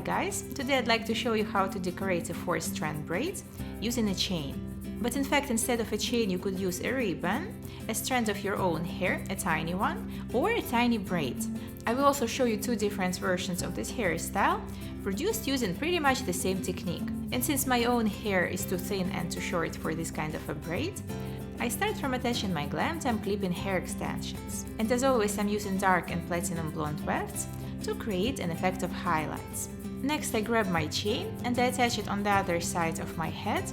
guys, today I'd like to show you how to decorate a 4-strand braid using a chain. But in fact, instead of a chain, you could use a ribbon, a strand of your own hair, a tiny one, or a tiny braid. I will also show you 2 different versions of this hairstyle, produced using pretty much the same technique. And since my own hair is too thin and too short for this kind of a braid, I start from attaching my glam time clip-in hair extensions. And as always, I'm using dark and platinum blonde wefts to create an effect of highlights. Next, I grab my chain and I attach it on the other side of my head,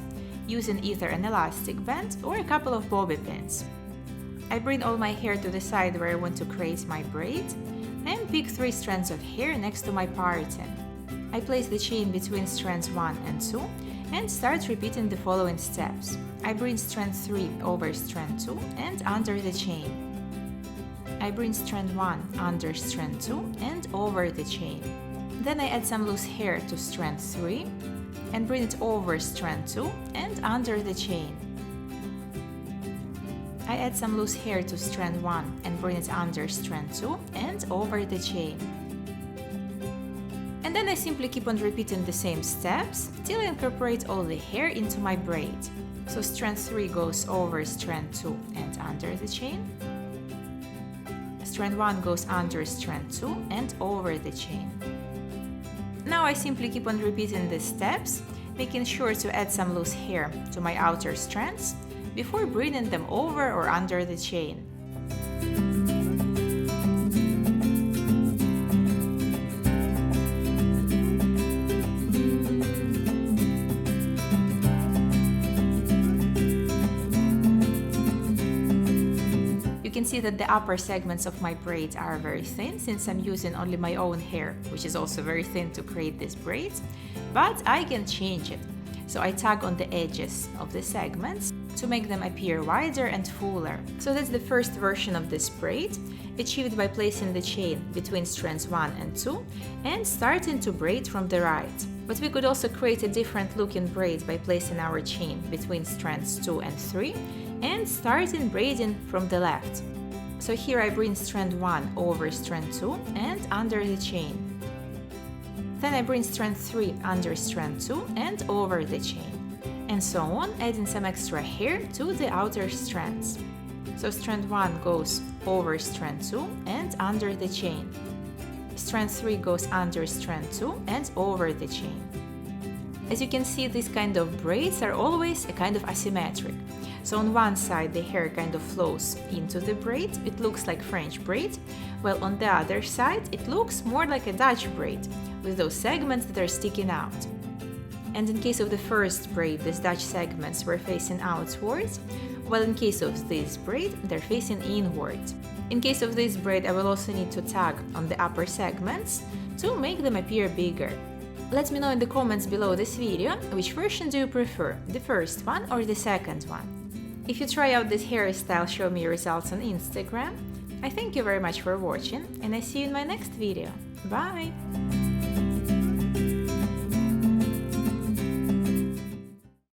using either an elastic band or a couple of bobby pins. I bring all my hair to the side where I want to create my braid and pick 3 strands of hair next to my parting. I place the chain between strands 1 and 2 and start repeating the following steps. I bring strand 3 over strand 2 and under the chain. I bring strand 1 under strand 2 and over the chain. Then I add some loose hair to strand 3 and bring it over strand 2 and under the chain. I add some loose hair to strand 1 and bring it under strand 2 and over the chain. And then I simply keep on repeating the same steps till I incorporate all the hair into my braid. So strand 3 goes over strand 2 and under the chain. Strand 1 goes under strand 2 and over the chain. Now I simply keep on repeating the steps, making sure to add some loose hair to my outer strands before bringing them over or under the chain. You can see that the upper segments of my braid are very thin since I'm using only my own hair, which is also very thin to create this braid, but I can change it. So I tug on the edges of the segments to make them appear wider and fuller. So that's the first version of this braid, achieved by placing the chain between strands 1 and 2 and starting to braid from the right. But we could also create a different looking braid by placing our chain between strands 2 and 3 and starting braiding from the left. So here I bring strand 1 over strand 2 and under the chain. Then I bring strand 3 under strand 2 and over the chain. And so on, adding some extra hair to the outer strands. So strand 1 goes over strand 2 and under the chain. Strand 3 goes under strand 2 and over the chain. As you can see, these kind of braids are always a kind of asymmetric. So on one side the hair kind of flows into the braid, it looks like French braid, while on the other side it looks more like a Dutch braid, with those segments that are sticking out. And in case of the first braid, these Dutch segments were facing outwards, while in case of this braid, they're facing inward. In case of this braid, I will also need to tug on the upper segments to make them appear bigger. Let me know in the comments below this video which version do you prefer, the first one or the second one. If you try out this hairstyle, show me your results on Instagram. I thank you very much for watching and I see you in my next video. Bye!